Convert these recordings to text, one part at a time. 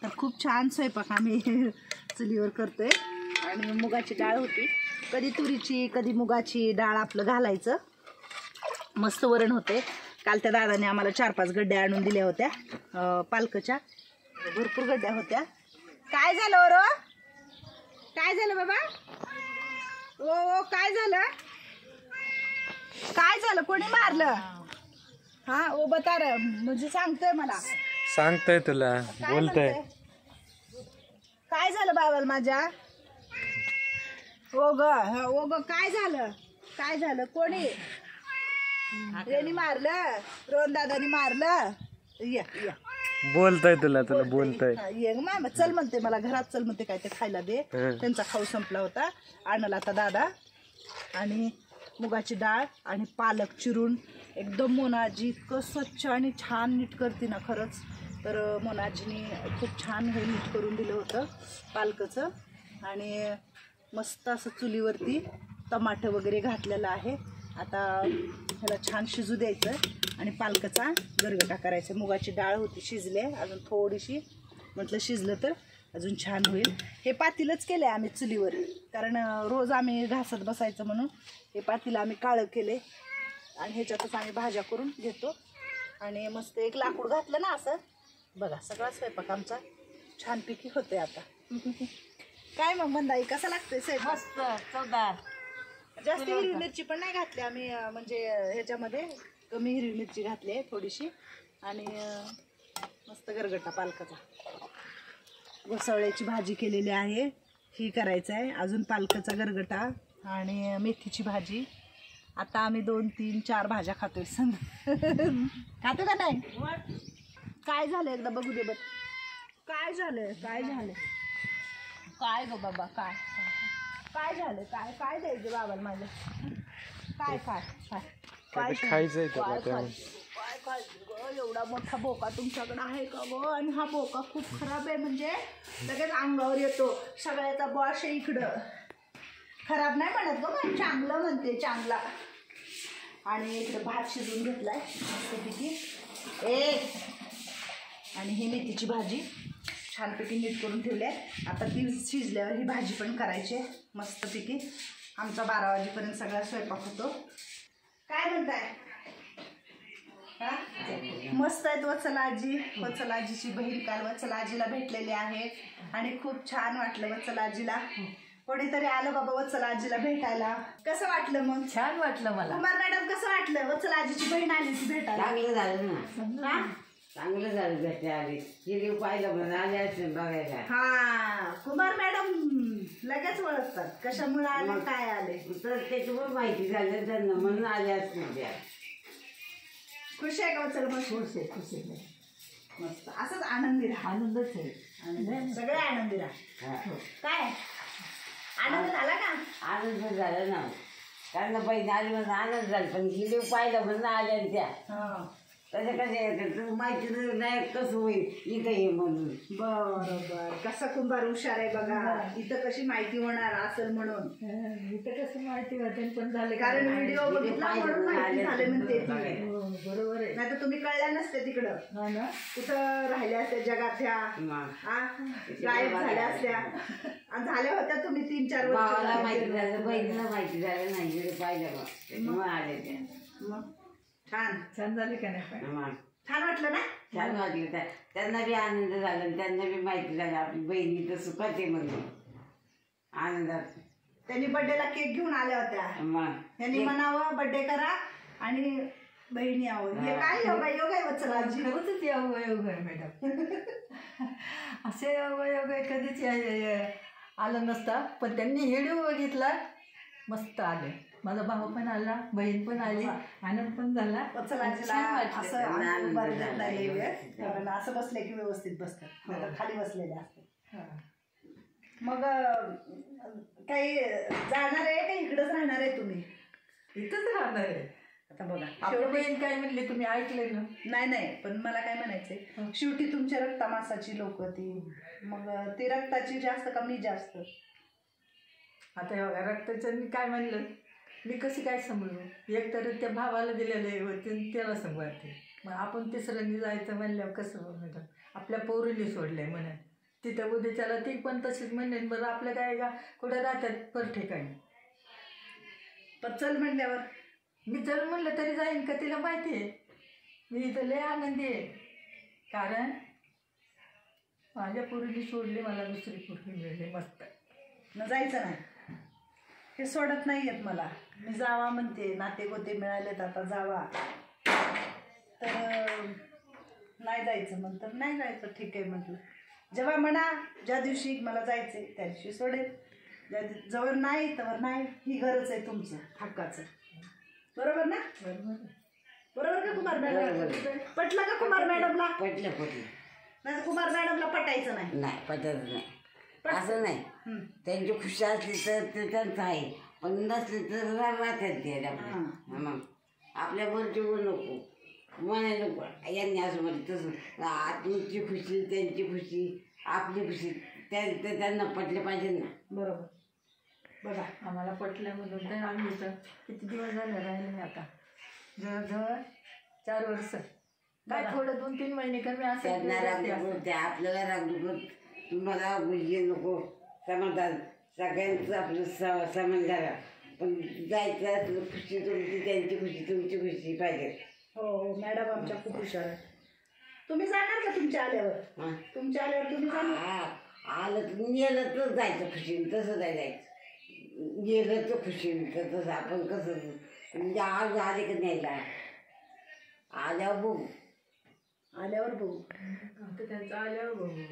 तर खूप छान स्वयंपाक आम्ही चुलीवर करतोय. आणि मुगाची डाळ होती, कधी तुरीची कधी मुगाची डाळ आपलं घालायचं. मस्त वरण होते. काल त्या दादाने आम्हाला 4-5 गड्ड्या आणून दिल्या होत्या पालकच्या, भरपूर गड्ड्या होत्या. काय झालं ओरो, काय झालं बाबा? ओ काय झालं, काय झालं, कोणी मारलं? हा ओ बता रे, म्हणजे सांगतोय मला, सांगतोय तुला, बोलतोय. काय झालं बाबाला माझ्या? ओ ग काय झालं, काय झालं, कोणी यांनी मारलं, रोहन दादानी मारलं? या या बोलतोय तुला बोलतोय. ये मामा चल म्हणते, मला घरात चल म्हणते, काय ते खायला दे. त्यांचा खाऊ संपला होता, आणला आता दादा. आणि मुगाची डाळ आणि पालक चिरून एकदम मोनाजी इतकं स्वच्छ आणि छान नीट करते ना खरंच. तर मोनाजीने खूप छान हे नीट करून दिलं होतं पालकचं. आणि मस्त असं चुलीवरती टमाटर वगैरे घातलेलं आहे. आता ह्याला छान शिजू द्यायचं आणि पालकाचा गरगटा करायचा. मुगाची डाळ होती, शिजले, अजून थोडीशी, म्हटलं शिजलं तर अजून छान होईल. हे पातीलच केलं आहे आम्ही चुलीवर, कारण रोज आम्ही घासत बसायचं म्हणून हे पातील आम्ही काळं केले. आणि ह्याच्यातच आम्ही भाज्या करून घेतो. आणि मस्त एक लाकूड घातलं ना असं, बघा सगळा स्वयंपाक आमचा छानपैकी होतोय आता. काय मग मंदाई, कसा लागतोय स्वयंपाक? मस्त चवदार. जास्त हिरवी मिरची पण नाही घातली आम्ही, म्हणजे ह्याच्यामध्ये कमी हिरवी मिरची घातली आहे थोडीशी. आणि मस्त गरगटा पालकाचा, घोसावळ्याची भाजी केलेली आहे, ही करायचं आहे. अजून पालकाचा गरगटा आणि मेथीची भाजी. आता आम्ही 2, 3, 4 भाज्या खातोय. खातो का नाही? काय झालं एकदा बघू दे बघ, काय झालं, काय झालं, काय गो बाबा, काय काय झालं, काय काय द्यायचं बाबाला माझ्या, काय काय काय काय खायचंय काय खायचं ग? एवढा मोठा बोका तुमच्याकडे आहे का ग? आणि हा बोका खूप खराब आहे, म्हणजे लगेच अंगावर येतो. सगळ्याचा बॉश आहे इकडं. खराब नाही म्हणत ग, चांगलं म्हणते, चांगला. आणि इकडे भात शिजवून घेतलाय मस्तपैकी. आणि ही मेथीची भाजी छानपैकी नीट करून ठेवली आहे. आता ती शिजल्यावर ही भाजी पण करायची आहे मस्तपैकी. आमचा 12 वाजेपर्यंत सगळा स्वयंपाक होतो. काय म्हणताय? मस्त आहेत वत्सला आजी. वत्सला आजीची बहीण काल वत्सला आजीला भेटलेली आहे आणि खूप छान वाटलं वत्सला आजीला. कोणीतरी आलं बाबा वत्सला आजीला भेटायला. कसं वाटलं मग? छान वाटलं मला. कुमार मॅडम कसं वाटलं? वत्सला आजीची बहीण आली ती भेटायला. चांगलं झालं ना, चांगलं झालं भेटले आली. हिरवी पाहिलं म्हणून आले असेल बघायला. हा कुमार मॅडम लगेच ओळखतात कशामुळे आले, काय आले. तर त्याच्यावर माहिती झालं त्यांना म्हणून आले असतील त्या. खुश आहे का वत्सल? मग खुश आहे, खुश आहे, मस्त. असंच आनंदी राहा. आनंदच आहे. सगळे आनंदी राहा. काय आनंद झाला का? आनंद झाला ना, कारण बहीण आली म्हणून आनंद झाला. पण हिरवी पाहिलं म्हणून आल्या त्या. तसं कसं येतं माहिती नाही, कसं होईल इथं ये म्हणून. बरोबर. कसा कुंभार हुशार आहे बघा, इथं कशी माहिती होणार असेल म्हणून. इथं कसं माहिती होते पण झाले, कारण व्हिडिओ बघितला म्हणून माहिती झाले म्हणते ती. बरोबर आहे. नाही तर तुम्ही कळल्या नसते तिकडं. हा ना, कुठं राहिल्या असत्या जगात ह्या, गायब झाल्या असत्या. आणि झाल्या होत्या तुम्ही 3-4 भावाला वर्ष. माहिती झालं, बहिणीला माहिती झालं नाही, हिरवी पाहिलं मग आले त्या. मग छान छान झाले का नाही? छान वाटलं ना? छान वाटलं. त्यांना बी आनंद झाला, त्यांना बी माहिती झालं आपली बहिणी तर सुखात आहे म्हणून आनंदात. त्यांनी बर्थडेला केक घेऊन आल्या होत्या. त्यांनी म्हणावं बर्थडे करा आणि बहिणी यावं. हे काय योगा, योग आहे वत्सला आजी. खरंच योग आहे मॅडम. असे योग कधीच आलं नसता, पण त्यांनी व्हिडिओ बघितला, मस्त आले. माझा भाऊ पण आला, बहीण पण आली, आनंद पण झाला. वत्सला आजीला असं उभारी देत नाही वेळ, कारण असं बसले की व्यवस्थित बसतात, खाली बसलेले असतात. मग काही जाणार आहे का इकडंच राहणार आहे तुम्ही? इथंच राहणार आहे. आता बघा आपली बहीण काय म्हणले तुम्ही ऐकलं ना? नाही, पण मला काय म्हणायचंय, शेवटी तुमच्या रक्तामासाची लोक ती, मग ती रक्ताची जास्त का मी जास्त? आता रक्ताचं मी काय म्हणलं, मी कशी काय सांभाळू? एक तर त्या भावाला दिलेले होते त्याला सांभाळते, मग आपण तिसऱ्यांनी जायचं म्हणल्यावर कसं मॅडम? आपल्या पोरीने सोडलंय म्हणत, तिथं उद्याच्याला ती पण तशीच म्हणले बरं आपलं काय का कुठं राहतात पर ठिकाणी. पण चल म्हणल्यावर मी चल म्हणलं तरी जाईन का तिला माहिती आहे. मी इथं लय आनंदी आहे, कारण माझ्या पोरीने सोडली, मला दुसरी पोरगी मिळली मस्त. न जायचं नाही, हे सोडत नाही येत मला. मी जावा म्हणते, नाते गोते मिळालेत आता जावा, तर नाही जायचं म्हणतं. नाही जायचं, ठीक आहे म्हटलं. जेव्हा म्हणा ज्या दिवशी मला जायचं त्या दिवशी सोडेल, जवळ नाही तर नाही. ही गरज आहे तुमचं हक्काचं, बरोबर ना? बरोबर का कुमार मॅडम? पटलं का कुमार मॅडमला? पटलं. नाही कुमार मॅडमला पटायचं नाही. नाही पटत नाही, असं नाही. त्यांची खुशी असली तर ते त्यांचं आहे, पण नसली तर राहतात ते मग आपल्या बरची नको म्हणायला नको. यांनी असं म्हणत तसं तुमची खुशी, त्यांची खुशी, आपली खुशी, त्यांना पटले पाहिजे ना. बरोबर. बघा आम्हाला पटलं म्हणून तर आम्ही इथं किती दिवस झाले राहिले. आता जवळजवळ 4 वर्ष, काय थोडं 2-3 महिने कमी त्यांना असं. रागू ते आपल्याला रागू तुम्हाला हे नको. समाधान सगळ्यांचं आपलं समाधान, पण जायचं असलं खुशी तुमची, त्यांची खुशी, तुमची खुशी पाहिजे. हो मॅडम आमच्या खूप हुशार आहे. तुम्ही जाणार का तुमच्या आल्यावर? तुमच्या आल्यावर तुम्ही जाणार? आलं तर गेलं तर जायचं खुशीने, तसं नाही जायचं. गेलं तर खुशीने, तर तसं आपण कसं म्हणजे आज आले का न्यायला, आल्यावर बघू. आल्यावर बघू. त्यांचं आल्यावर बघू,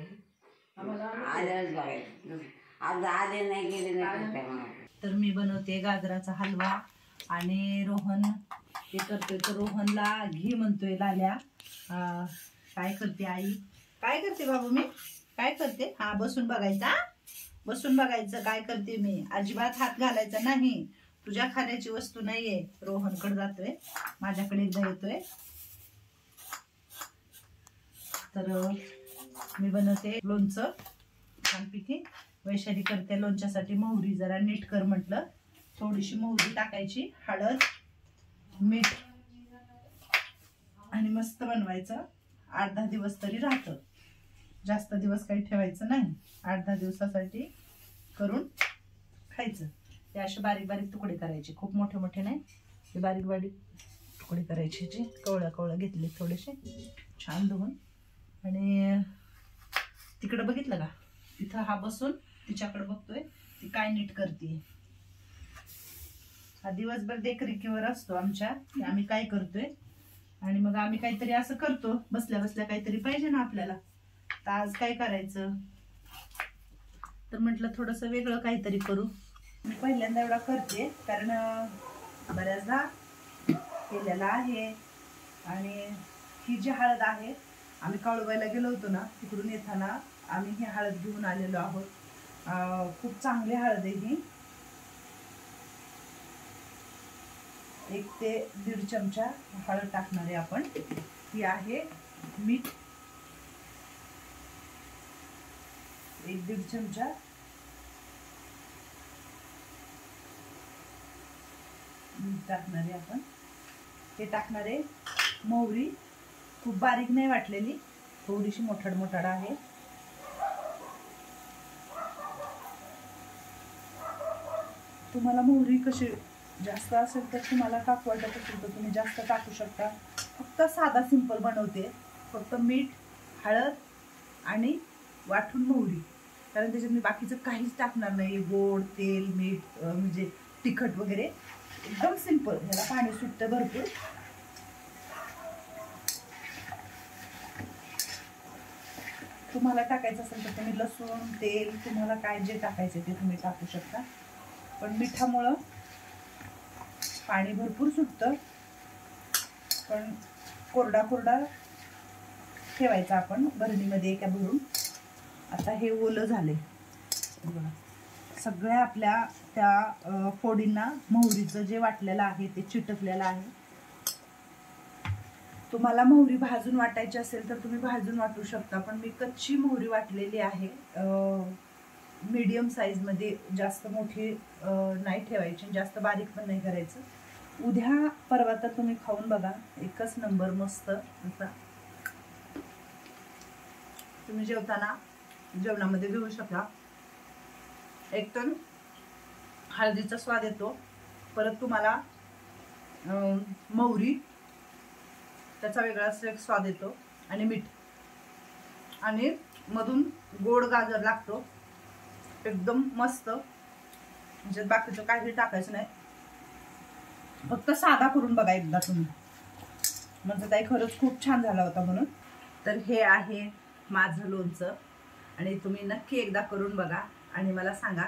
आम्हाला आल्यावरच बघायचं. आज आले नाही गेले नाही. तर मी बनवते गाजराचा हलवा आणि रोहन हे करतोय. तर रोहनला घी म्हणतोय लाल्या. काय करते आई? काय करते बाबू मी? काय करते? हा बसून बघायचा, बसून बघायचं काय करते मी. अजिबात हात घालायचा नाही. तुझ्या खाण्याची वस्तू नाहीये. रोहनकडे जातोय, माझ्याकडे एकदा येतोय. तर मी बनवते लोणचं छानपैकी. वैशाली करते लोणच्यासाठी मोहरी जरा नीट कर म्हटलं. थोडीशी मोहरी टाकायची, हळद, मीठ आणि मस्त बनवायचं. 8-10 दिवस तरी राहतं. जास्त दिवस काही ठेवायचं नाही. 8-10 दिवसासाठी करून खायचं. ते असे बारीक बारीक तुकडे करायचे, खूप मोठे मोठे नाही, ते बारीक बारीक तुकडे करायचे. जे कवळं घेतले थोडेसे छान धुवून. आणि तिकडं बघितलं का, तिथं हा बसून तिच्याकडे बघतोय, ती काय नीट करते. हा दिवसभर देखरेखीवर असतो आमच्या, की आम्ही काय करतोय. आणि मग आम्ही काहीतरी असं करतो, बसल्या बसल्या काहीतरी पाहिजे ना आपल्याला. तर आज काय करायचं, तर म्हटलं थोडंसं वेगळं काहीतरी करू. मी पहिल्यांदा एवढा करते, कारण बऱ्याचदा केलेला आहे. आणि ही जी हळद आहे, आम्ही काळूबाईला गेलो होतो ना, तिकडून येताना आम्ही ही हळद घेऊन आलेलो आहोत. खूप चांगली हळद आहे ही. 1 ते 1.5 चमचा हळद टाकणार आहे आपण. ही आहे मीठ, 1-1.5 चमचा मीठ टाकणार आहे आपण. हे टाकणार आहे मोहरी, खूप बारीक नाही वाटलेली, थोडीशी मोठाड आहे. तुम्हाला मोहरी कशी जास्त असेल तर तुम्हाला टाकू वाटत असेल तर तुम्ही जास्त टाकू शकता. फक्त साधा सिंपल बनवते, फक्त मीठ, हळद आणि वाटून मोहरी, कारण त्याच्यात मी बाकीचं काहीच टाकणार नाही. गोड, तेल, मीठ, म्हणजे तिखट वगैरे, एकदम सिंपल. ह्याला पाणी सुटतं भरपूर. तुम्हाला टाकायचं असेल तर तुम्ही लसूण, तेल, तुम्हाला काय जे टाकायचं ते तुम्ही टाकू शकता. पण मिठामुळं पाणी भरपूर सुटतं, पण कोरडा ठेवायचा आपण बरणीमध्ये एका भरून. आता हे ओलं झाले बघा, सगळ्या आपल्या त्या फोडींना मोहरीचं जे वाटलेलं आहे ते चिटकलेलं आहे. तुम्हाला मोहरी भाजून वाटायची असेल तर तुम्ही भाजून वाटू शकता, पण मी कच्ची मोहरी वाटलेली आहे. मीडियम साईजमध्ये, जास्त मोठी नाही ठेवायची, जास्त बारीक पण नाही करायचं. उद्या परवा तर तुम्ही खाऊन बघा, एकच नंबर मस्त. असा तुम्ही जेवताना जेवणामध्ये घेऊ शकता. एक तर हळदीचा स्वाद येतो, परत तुम्हाला मोहरी त्याचा वेगळाच एक स्वाद येतो, आणि मीठ, आणि मधून गोड गाजर लागतो. एकदम मस्त. म्हणजे बाकीचं काही टाकायचं नाही, फक्त साधा करून बघा एकदा तुम्ही, म्हणजे ताई खरंच खूप छान झाला होता म्हणून. तर हे आहे माझं लोणचं, आणि तुम्ही नक्की एकदा करून बघा आणि मला सांगा.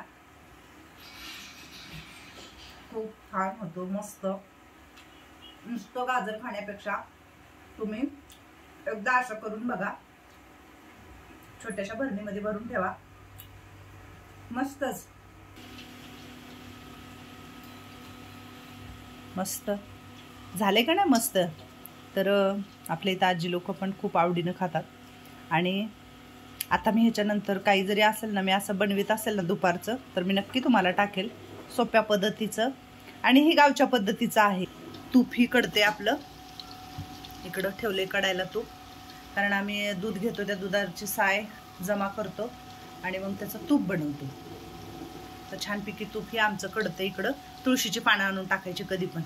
खूप छान होतो, मस्त. नुसतं गाजर खाण्यापेक्षा तुम्ही एकदा असं करून बघा. छोट्याशा भरणीमध्ये भरून ठेवा, मस्तच. मस्त झाले का नाही मस्त. तर आपल्या इथं आजी लोक पण खूप आवडीनं खातात. आणि आता मी ह्याच्यानंतर काही जरी असेल ना, मी असं बनवीत असेल ना दुपारचं, तर मी नक्की तुम्हाला टाकेल सोप्या पद्धतीचं. आणि ही गावच्या पद्धतीचं आहे. तूप ही कडते आपलं, इकडं ठेवले कडायला तूप, कारण आम्ही दूध घेतो, त्या दुधाची साय जमा करतो आणि मग त्याचं तूप बनवतो. तर छानपैकी तूप हे आमचं कडतं इकडं. तुळशीची पानं आणून टाकायची कधी पण.